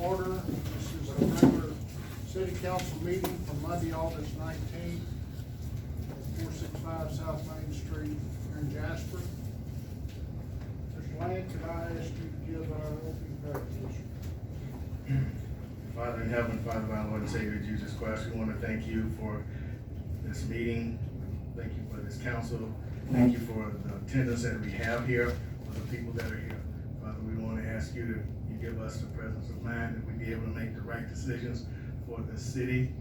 order. This is a regular city council meeting for Monday, August 19th, at 465 South Main Street here in Jasper. Mr. Land, could I ask you to give our opening prayer, please? Father in heaven, Father of our Lord and Savior Jesus Christ, we want to thank you for this meeting. Thank you for this council. Thank you for the attendance that we have here, for the people that are here. Father, we want to ask you to give us the presence of mind that we be able to make the right decisions for the city,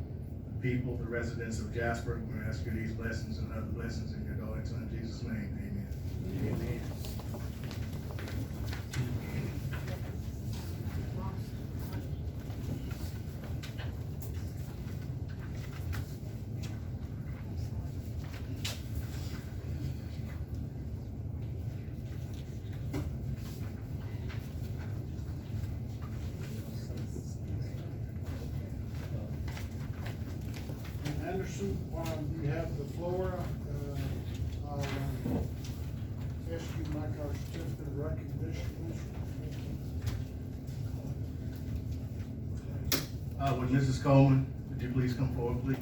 the people, the residents of Jasper. We want to ask you these blessings and other blessings in your darling son Jesus' name. Amen. Amen. Anderson, while you have the floor, I'll ask you to make our certificate of recognition. Would Mrs. Coleman, would you please come forward, please?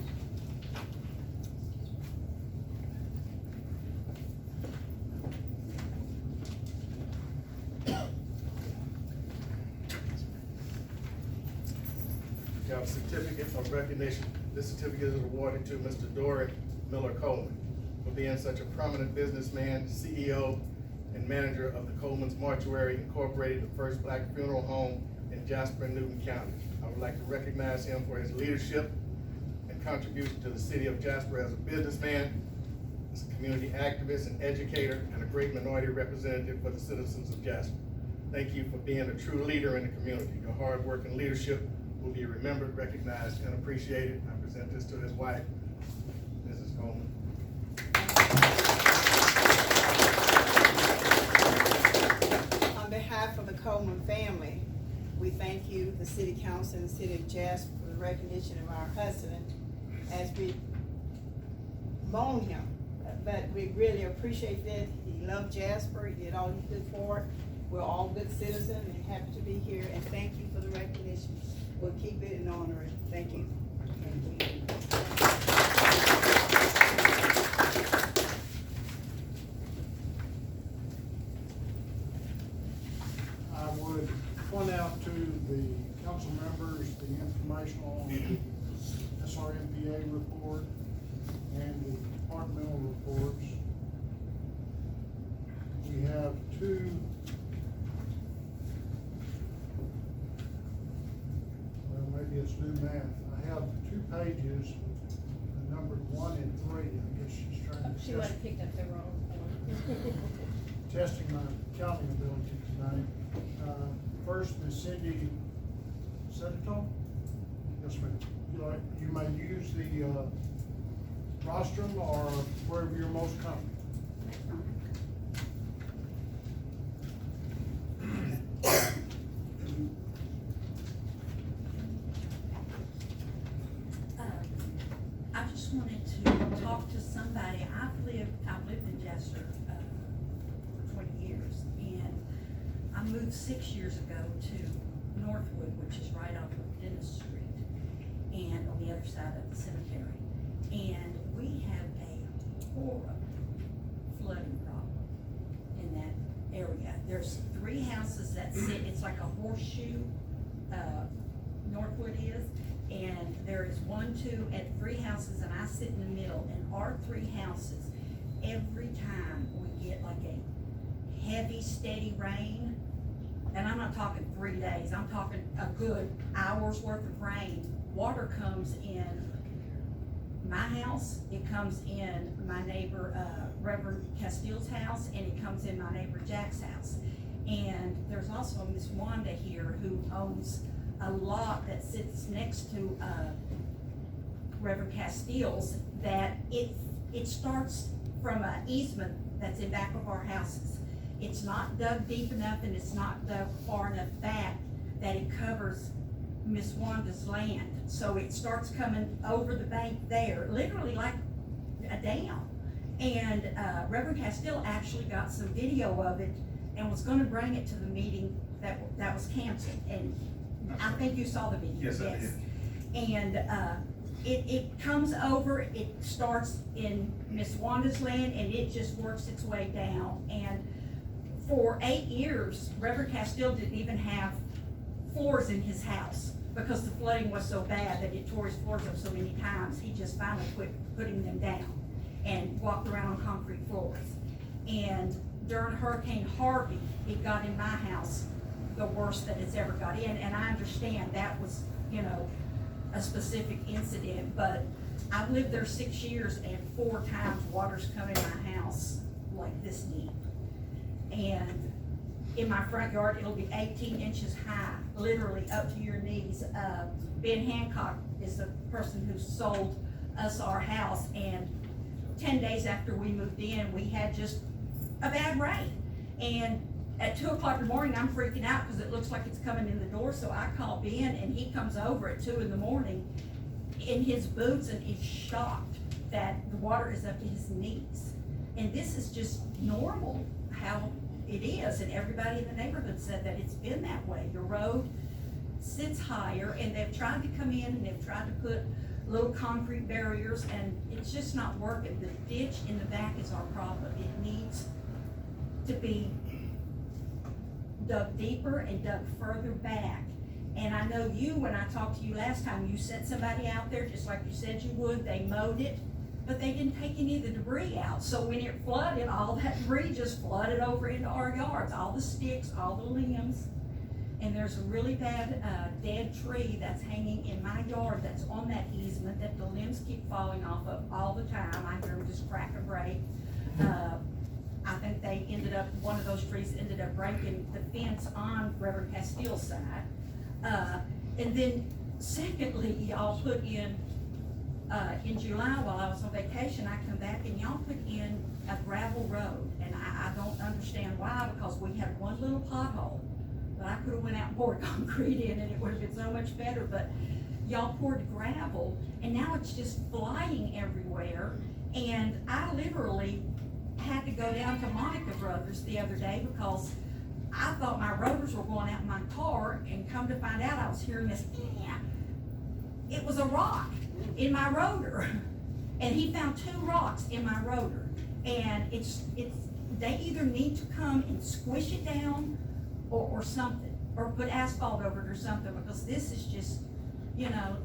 You have a certificate of recognition. This certificate is awarded to Mr. Dory Miller Coleman for being such a prominent businessman, CEO, and manager of the Coleman's Mortuary Incorporated, the first black funeral home in Jasper and Newton County. I would like to recognize him for his leadership and contribution to the city of Jasper as a businessman, as a community activist and educator, and a great minority representative for the citizens of Jasper. Thank you for being a true leader in the community. Your hard work and leadership will be remembered, recognized, and appreciated. I present this to his wife, Mrs. Coleman. On behalf of the Coleman family, we thank you, the City Council and the City of Jasper, for the recognition of our husband as we mourn him. But we really appreciate that. He loved Jasper, he did all he could for it. We're all good citizens and happy to be here, and thank you for the recognition. We'll keep it and honor it. Thank you. I would point out to the council members the information on the SRMPA report and the departmental reports. We have two maybe it's new math. I have 2 pages, numbered 1 and 3. I guess she's trying to She might have picked up the wrong one. testing my counting ability tonight. First, Ms. Cindy Sedito. Yes, ma'am. You may use the rostrum or wherever you're most comfortable. I just wanted to talk to somebody. I've lived in Jasper for 20 years, and I moved 6 years ago to Northwood, which is right off of Dennis Street, and on the other side of the cemetery. And we have a horrible flooding problem in that area. There's 3 houses that sit, it's like a horseshoe, Northwood is, and there is 1, 2, and 3 houses, and I sit in the middle, and our 3 houses, every time we get like a heavy, steady rain, and I'm not talking 3 days, I'm talking a good hour's worth of rain, water comes in my house, it comes in my neighbor, Reverend Castile's house, and it comes in my neighbor Jack's house. And there's also Miss Wanda here who owns a lot that sits next to Reverend Castile's, that it starts from an easement that's in back of our houses. It's not dug deep enough and it's not dug far enough back that it covers Miss Wanda's land. So it starts coming over the bank there, literally like a dam. And Reverend Castile actually got some video of it and was gonna bring it to the meeting that was canceled. And I think you saw the video, Yes, I yes. And, it comes over, it starts in Miss Wanda's land, and it just works its way down. And for 8 years, Reverend Castile didn't even have floors in his house, because the flooding was so bad that it tore his floors up so many times. He just finally quit putting them down and walked around on concrete floors. And during Hurricane Harvey, it got in my house the worst that it's ever got in, and I understand that was, you know, a specific incident, but I've lived there 6 years, and 4 times water's come in my house like this deep. And in my front yard, it'll be 18 inches high, literally up to your knees. Ben Hancock is the person who sold us our house, and 10 days after we moved in, we had just a bad rain. And at 2 o'clock in the morning, I'm freaking out because it looks like it's coming in the door, so I call Ben, and he comes over at 2 in the morning in his boots, and he's shocked that the water is up to his knees. And this is just normal, how it is, and everybody in the neighborhood said that it's been that way. Your road sits higher, and they've tried to come in, and they've tried to put little concrete barriers, and it's just not working. The ditch in the back is our problem. It needs to be dug deeper and dug further back. And I know you, when I talked to you last time, you sent somebody out there, just like you said you would. They mowed it, but they didn't take any of the debris out. So when it flooded, all that debris just flooded over into our yards, all the sticks, all the limbs. And there's a really bad, dead tree that's hanging in my yard that's on that easement that the limbs keep falling off of all the time. I hear them just crack or break. I think they ended up, one of those trees ended up breaking the fence on Reverend Castile's side. And then secondly, y'all put in July while I was on vacation, I come back and y'all put in a gravel road. And I don't understand why, because we had one little pothole that I could have went out and poured concrete in, and it would have been so much better. But y'all poured gravel, and now it's just flying everywhere. And I literally had to go down to Monica Brothers the other day because I thought my rotors were going out in my car, and come to find out I was hearing this, it was a rock in my rotor. And he found 2 rocks in my rotor. And they either need to come and squish it down or something, or put asphalt over it or something, because this is just, you know,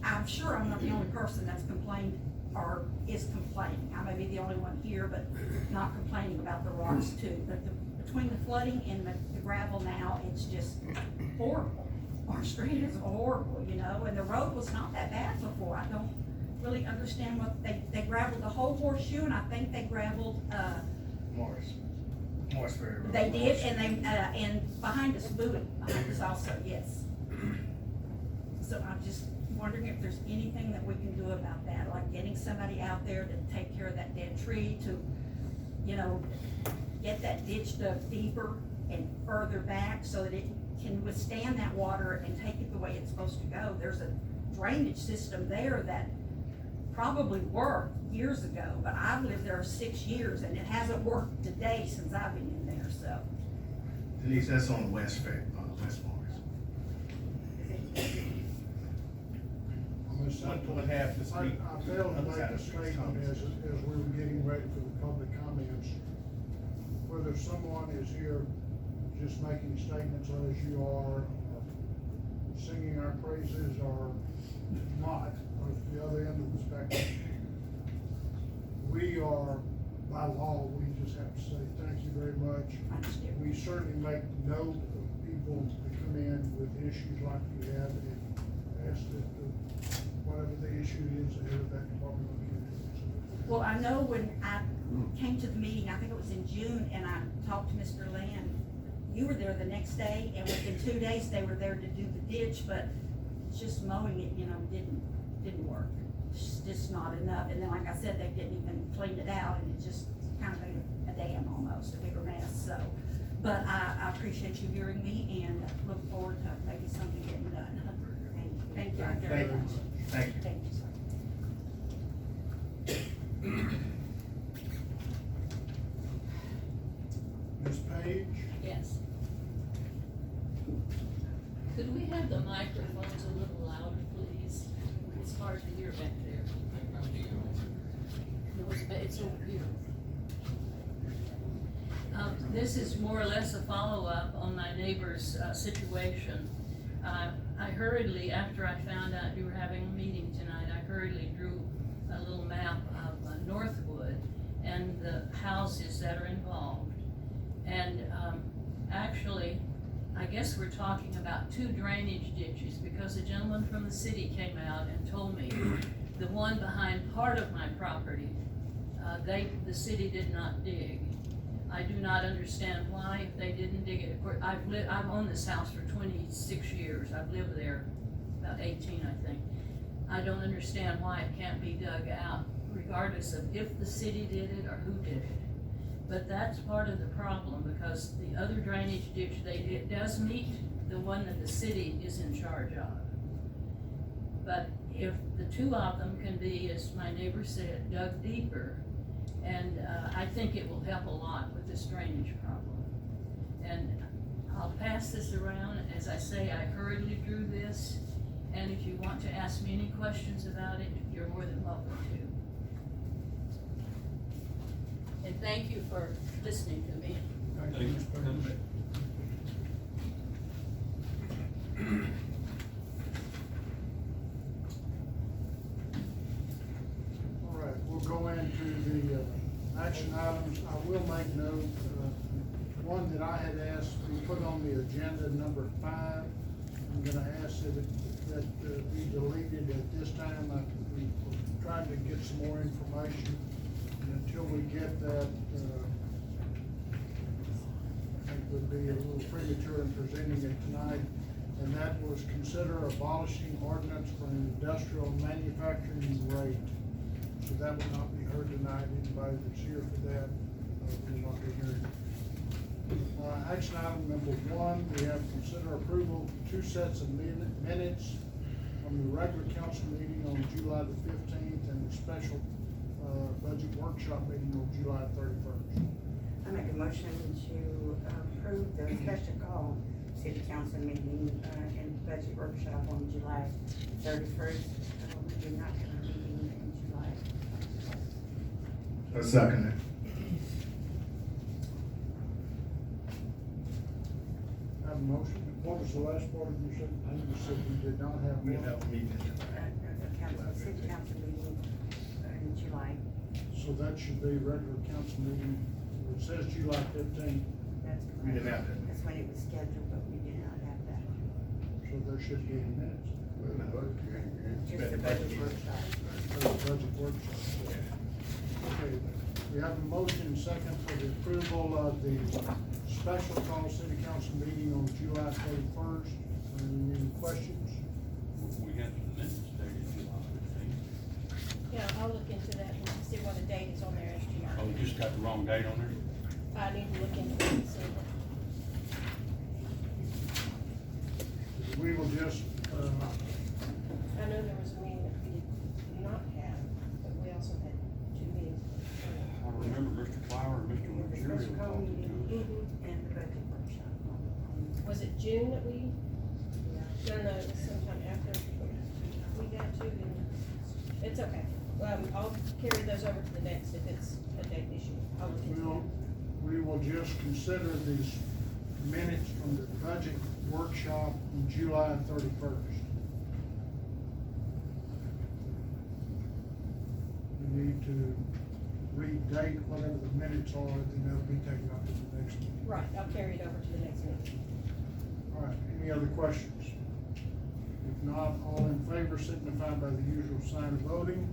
I'm sure I'm not the only person that's complained or is complaining. I may be the only one here, but not complaining about the rocks too. But between the flooding and the gravel now, it's just horrible. Our street is horrible, you know, and the road was not that bad before. I don't really understand what, they gravelled the whole horseshoe, and I think they gravelled, Morrisburg Road. they did, and they, and behind us, Bowie, behind us also, yes. So I'm just wondering if there's anything that we can do about that, like getting somebody out there to take care of that dead tree, to, you know, get that ditch dug deeper and further back so that it can withstand that water and take it the way it's supposed to go. There's a drainage system there that probably worked years ago, but I've lived there 6 years and it hasn't worked today since I've been in there, so. Denise, that's on West Morris. One and a half this I week. failed to make a statement as we were getting ready for the public comments. Whether someone is here just making statements as you are, singing our praises or not, or the other end of the spectrum. We are, by law, we just have to say thank you very much. We certainly make note of people that come in with issues like you have, and ask that whatever the issue is, the head of that department will get it. Well, I know when I came to the meeting, I think it was in June, and I talked to Mr. Land, you were there the next day, and within 2 days, they were there to do the ditch, but just mowing it, you know, didn't work. It's just not enough, and then like I said, they didn't even clean it out, and it just kind of a dam almost, a bigger mess, so. But I appreciate you hearing me, and look forward to maybe something getting done. Thank you very Thank you. much. Thank you. Thank you, sir. Ms. Page? Yes. Could we have have the microphones a little louder, please? It's hard to hear back there. It's over here. This is more or less a follow-up on my neighbor's situation. I hurriedly, after I found out you were having a meeting tonight, I hurriedly drew a little map of Northwood and the houses that are involved. And actually, I guess we're talking about 2 drainage ditches, because a gentleman from the city came out and told me the one behind part of my property, the city did not dig. I do not understand why they didn't dig it. Of course, I've owned this house for 26 years. I've lived there about 18, I think. I don't understand why it can't be dug out, regardless of if the city did it or who did it. But that's part of the problem, because the other drainage ditch, it does meet the one that the city is in charge of. But if the 2 of them can be, as my neighbor said, dug deeper, and I think it will help a lot with this drainage problem. And I'll pass this around. As I say, I hurriedly drew this, and if you want to ask me any questions about it, you're more than welcome to. And thank you for listening to me. Thank you, Ms. Perkins. All right, we'll go into the action items. I will make note, one that I had asked to be put on the agenda, number 5. I'm gonna ask that be deleted at this time. We tried to get some more information, and until we get that, I think would be a little premature in presenting it tonight. And that was consider abolishing ordinance for an industrial manufacturing rate. So that will not be heard tonight. Anybody that's here for that will not be hearing. Action item number 1, we have consider approval 2 sets of minutes from the regular council meeting on July the 15th and the special budget workshop meeting on July 31st. I make a motion to approve the special call city council meeting and budget workshop on July 31st. We did not have a meeting in July. I second it. I have a motion. What was the last part of your sentence? You said we did not have We one. have a meeting. City council meeting in July. So that should be regular council meeting. It says July 15th, That's We didn't correct. have that. That's when it was scheduled, but we did not have that. so there should be in minutes. Just the budget workshop. Budget workshop. Okay, we have a motion second for the approval of the special call city council meeting on July 31st. Any questions? We have the minutes dated July 15th. Yeah, I'll look into that and see what the date is on there as July. Oh, you just got the wrong date on there? I need to look into it and see. We will just, I know there was a meeting that we did not have, but we also had 2 meetings. I remember Mr. Flower and Mr. The Luxury special call talking meeting to us. and the budget workshop. Was it June that we, Yeah. no, it was sometime after we got to, and it's okay. I'll carry those over to the next if it's a date issue. I'll look into it. we will just consider these minutes from the budget workshop on July 31st. We need to redate whatever the minutes are, then that'll be taken up to the next meeting. Right, I'll carry it over to the next meeting. All right, any other questions? If not, all in favor signify by the usual sign of voting.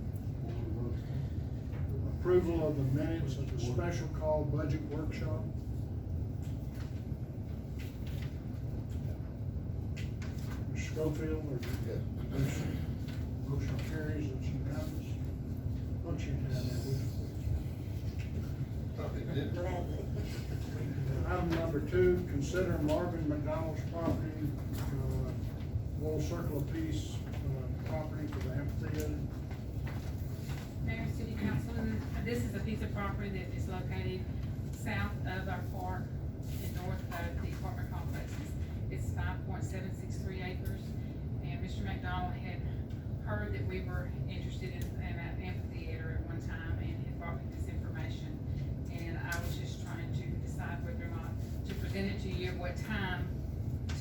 Approval of the minutes of the special call budget workshop. Mr. Schofield, or motion carries, it's unanimous. Don't you have that? Gladly. Item number 2, consider Marvin McDonald's property, World Circle of Peace, property for the amphitheater. Mayor, City Councilman, this is a piece of property that is located south of our park and north of the apartment complexes. It's 5.763 acres. And Mr. McDonald had heard that we were interested in an amphitheater at one time and had brought me this information. And I was just trying to decide whether or not to present it to you, at what time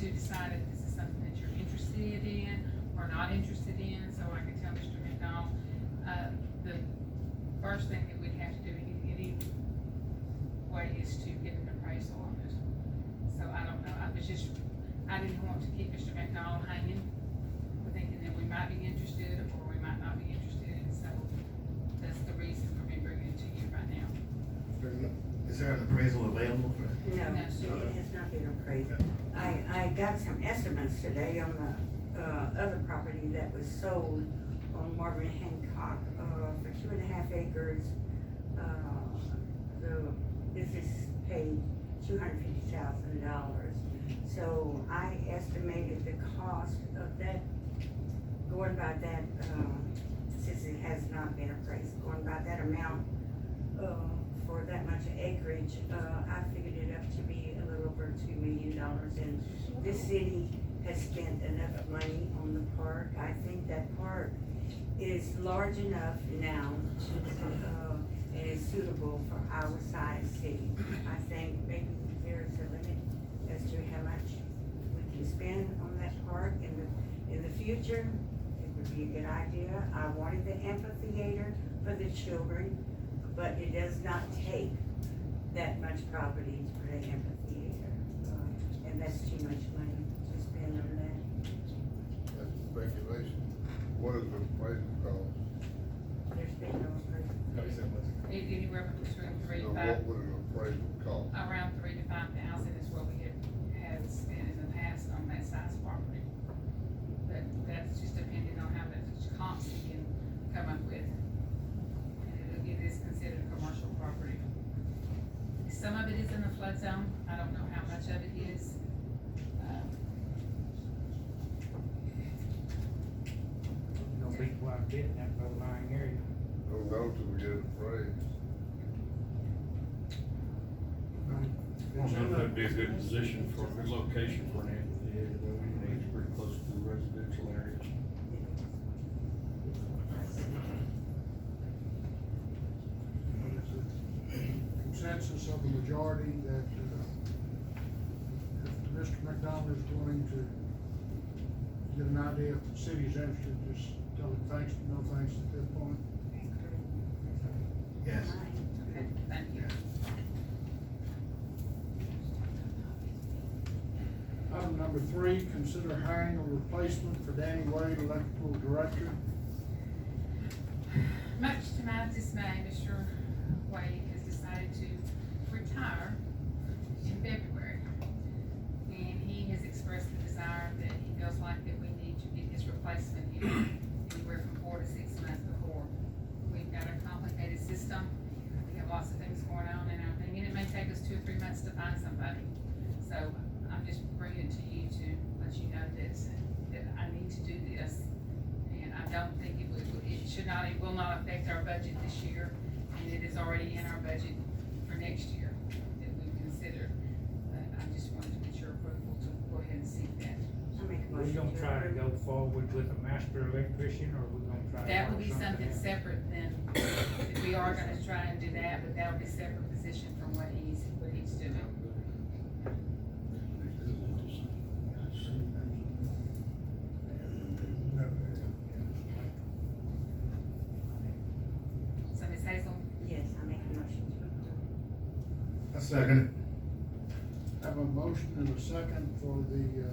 to decide if this is something that you're interested in or not interested in, so I can tell Mr. McDonald. The first thing that we'd have to do anyway is to get an appraisal on it. So I don't know, I didn't want to keep Mr. McDonald hanging, thinking that we might be interested or we might not be interested, and so that's the reason for me bringing it to you right now. Is there an appraisal available for it? No, No, it sir. has not been appraised. I got some estimates today on the, other property that was sold on Marvin Hancock, for 2.5 acres. The business paid $250,000. So I estimated the cost of that, going by that, since it has not been appraised, going by that amount, for that much acreage, I figured it up to be a little over $2 million. And this city has spent enough money on the park. I think that park is large enough now to, and is suitable for our size city. I think maybe there is a limit as to how much we can spend on that park in the future. It would be a good idea. I wanted the amphitheater for the children, but it does not take that much property for the amphitheater. And that's too much money to spend on that. That's speculation. What is the appraisal cost? There's been no appraisal. Anywhere between 3 So to 5. what would an appraisal cost? Around 3,000 to 5,000 is what we have spent in the past on that size property. But that's just depending on how much comps you can come up with. And it is considered a commercial property. Some of it is in the flood zone. I don't know how much of it is. Gonna be quite a bit in that low-lying area. Don't know till we get it appraised. I don't know if that'd be a good position for a good location for an amphitheater, though, it's pretty close to the residential areas. Consensus of the majority that, if Mr. McDonald is willing to get an idea if the city's interested, just tell him thanks, but no thanks at this point. Yes. Okay, thank you. Item number 3, consider hiring a replacement for Danny Wade, electrical director. Much to my dismay, Mr. Wade has decided to retire in February. And he has expressed the desire that he feels like that we need to get his replacement in anywhere from 4 to 6 months before. We've got a complicated system. We have lots of things going on and everything, and it may take us 2 or 3 months to find somebody. So I'm just bringing it to you to let you know that I need to do this. And I don't think it will not affect our budget this year, and it is already in our budget for next year that we've considered. But I just wanted to get your approval to go ahead and seek that. I make a We motion gonna try to approve. go forward with a master electrician, or we gonna try to? That work would be something out? separate than, we are gonna try and do that, but that'll be a separate position from what he's doing. So Ms. Hazel, Yes, I make a motion to approve. I second Have a motion and a second for the,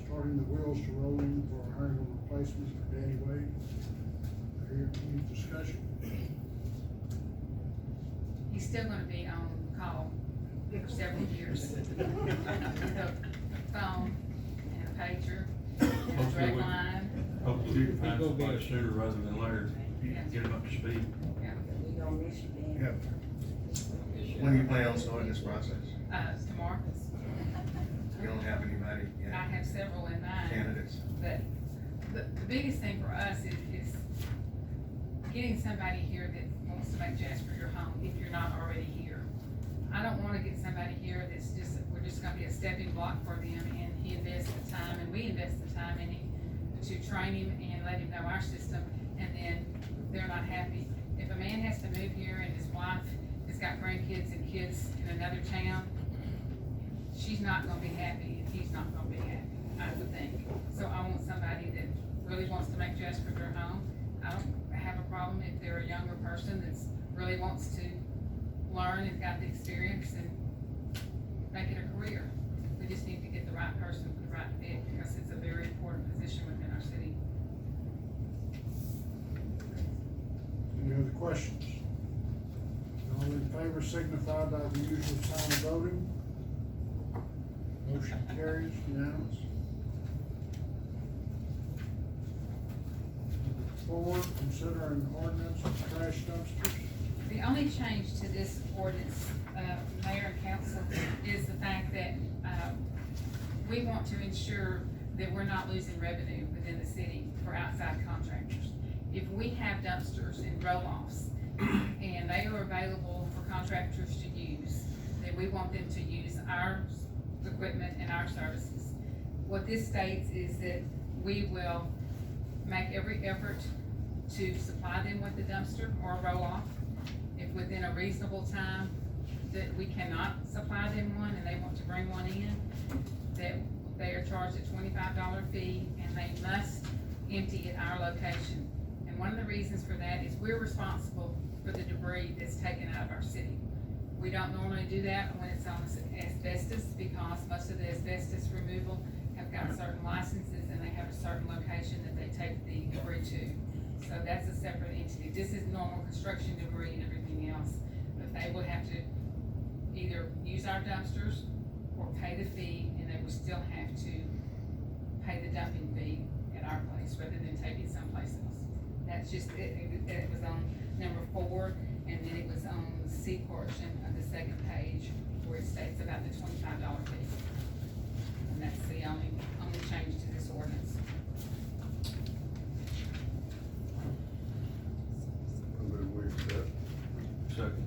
starting the wheels to rolling for hiring a replacement for Danny Wade. Here, any discussion? he's still gonna be on call for several years. With a phone and a pager and a Hopefully direct we- line. Hopefully we can find somebody sooner rather than later, get them up to speed. Yeah. We gonna miss you, Dan. it. Yeah. When do you plan on starting this process? Tomorrow. You don't have anybody I yet, have several in mind. candidates? But the biggest thing for us is getting somebody here that wants to make Jasper your home, if you're not already here. I don't wanna get somebody here that's just, we're just gonna be a stepping block for them, and he invests the time, and we invest the time in him to train him and let him know our system, and then they're not happy. If a man has to move here and his wife has got grandkids and kids in another town, she's not gonna be happy, and he's not gonna be happy, I would think. So I want somebody that really wants to make Jasper their home. I don't have a problem if they're a younger person that's really wants to learn and got the experience and make it a career. We just need to get the right person for the right fit, because it's a very important position within our city. Any other questions? All in favor signify by the usual sign of voting. Motion carries unanimous. Number 4, consider an ordinance of trash dumpsters. The only change to this ordinance, Mayor and Council, is the fact that, we want to ensure that we're not losing revenue within the city for outside contractors. If we have dumpsters and roll-offs, and they are available for contractors to use, then we want them to use our equipment and our services. What this states is that we will make every effort to supply them with a dumpster or a roll-off. If within a reasonable time that we cannot supply them one and they want to bring one in, that they are charged a $25 fee, and they must empty at our location. And one of the reasons for that is we're responsible for the debris that's taken out of our city. We don't normally do that when it's on asbestos, because most of the asbestos removal have got certain licenses, and they have a certain location that they take the debris to. So that's a separate entity. This is normal construction debris and everything else, but they will have to either use our dumpsters or pay the fee, and they will still have to pay the dumping fee at our place rather than take it someplace else. That's just, it was on number 4, and then it was on the C portion of the second page where it states about the $25 fee. And that's the only change to this ordinance. I move we accept. Second.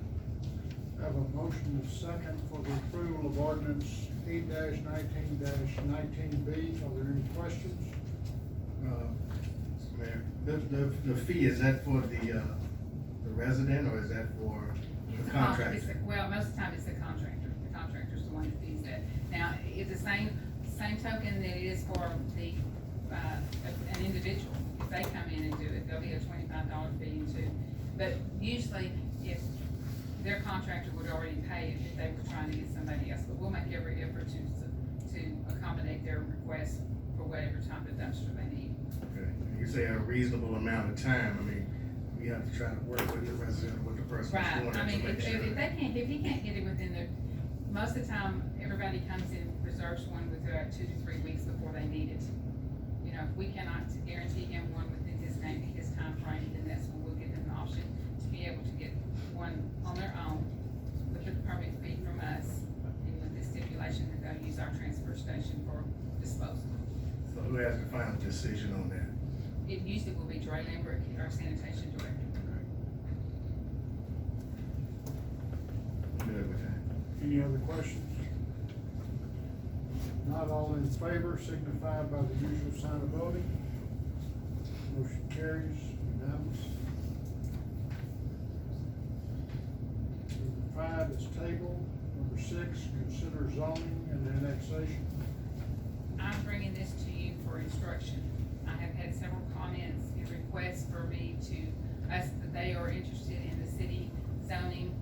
Have a motion and a second for the approval of ordinance 8-19-19B. Are there any questions? Mr. Mayor, the fee, is that for the resident, or is that for the contractor? Well, most of the time it's the contractor. The contractor's the one that fees that. Now, it's the same token that it is for the, an individual. If they come in and do it, there'll be a $25 fee too. But usually, if their contractor would already pay it if they were trying to get somebody else, but we'll make every effort to accommodate their request for whatever type of dumpster they need. Okay, you say a reasonable amount of time, I mean, we have to try to work with the resident, with the person who's doing it, Right, I mean, to make if sure. if he can't get it within most of the time, everybody comes in, reserves one with 2 to 3 weeks before they need it. You know, if we cannot guarantee him one within his time frame, then that's when we'll give them the option to be able to get one on their own with the permit fee from us, and with the stipulation that they'll use our transfer station for disposal. So who has the final decision on that? It usually will be Dre Lambert, our sanitation director. Good with that. Any other questions? Not all in favor signify by the usual sign of voting. Motion carries unanimous. Number 5 is tabled. Number 6, consider zoning and annexation. I'm bringing this to you for instruction. I have had several comments and requests for me that they are interested in the city zoning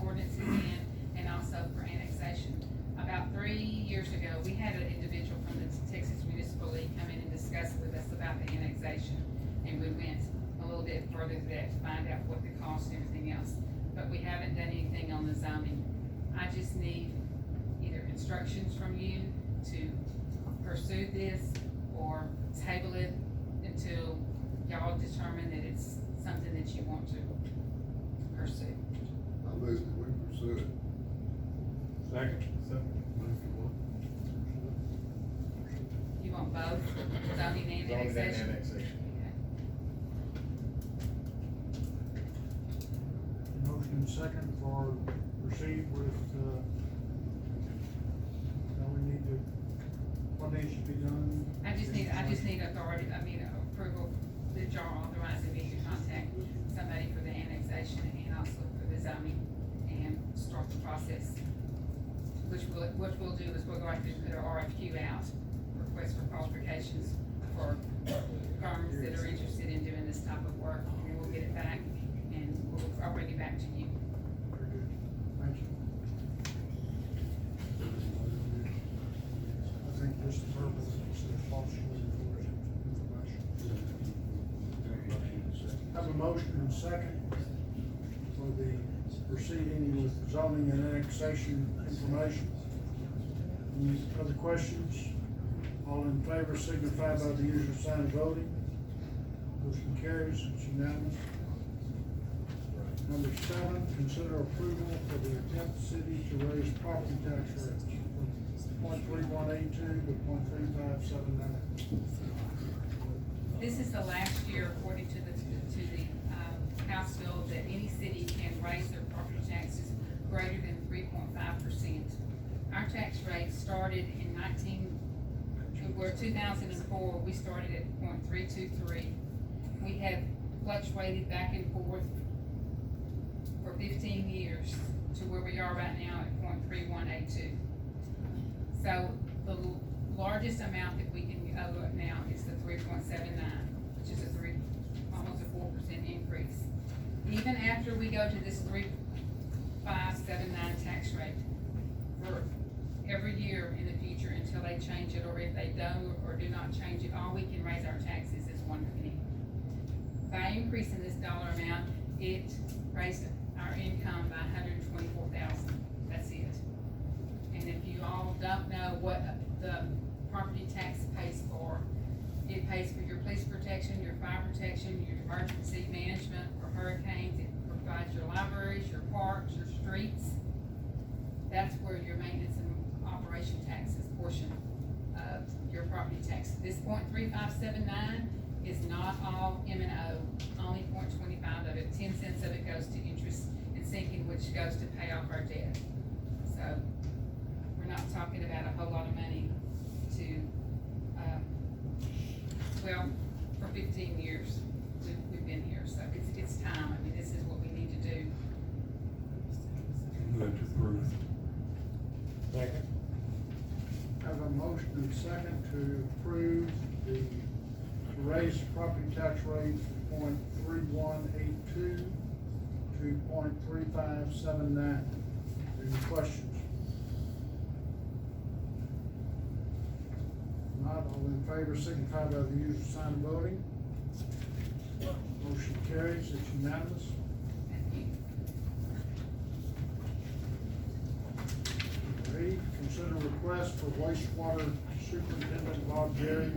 ordinances and also for annexation. About 3 years ago, we had an individual from the Texas Municipal League come in and discuss with us about the annexation. And we went a little bit further to that to find out what the cost and everything else. But we haven't done anything on the zoning. I just need either instructions from you to pursue this or table it until y'all determine that it's something that you want to pursue. I move that we pursue it. Second. You want both zoning and Zoning and annexation? annexation. Motion and second for proceed with, now we need to, what needs to be done? I just need authority, approval that y'all authorizing me to contact somebody for the annexation and also for the zoning and start the process. Which we'll do is we'll go out and put an RFQ out, request for qualifications for firms that are interested in doing this type of work, and then we'll get it back, and I'll bring it back to you. Very good, thank you. I think this is verbal, so it's false information. Have a motion and second for the proceeding with zoning and annexation information. Any other questions? All in favor signify by the usual sign of voting. Motion carries, it's unanimous. Number 7, consider approval for the attempt city to raise property tax rates from 0.3182 to 0.3579. This is the last year, according to the House bill, that any city can raise their property taxes greater than 3.5%. Our tax rate started in 2004, we started at 0.323. We have fluctuated back and forth for 15 years to where we are right now at 0.3182. So the largest amount that we can owe up now is the 3.79, which is almost a 4% increase. Even after we go to this 3.579 tax rate for every year in the future until they change it, or if they don't or do not change it, all we can raise our taxes is 1 penny. By increasing this dollar amount, it raised our income by $124,000. That's it. And if you all don't know what the property tax pays for, it pays for your police protection, your fire protection, your emergency management for hurricanes. It provides your libraries, your parks, your streets. That's where your maintenance and operation taxes portion of your property tax. This 0.3579 is not all M&O, only 0.25 of it. 10 cents of it goes to interest and sinking, which goes to pay off our debt. So we're not talking about a whole lot of money to, for 15 years we've been here, so it's time. I mean, this is what we need to do. Move to approve. Second. Have a motion and second to approve to raise the property tax rate from 0.3182 to 0.3579. Any questions? Not all in favor signify by the usual sign of voting. Motion carries, it's unanimous. Thank you. 8, consider request for wastewater superintendent Bob Jerry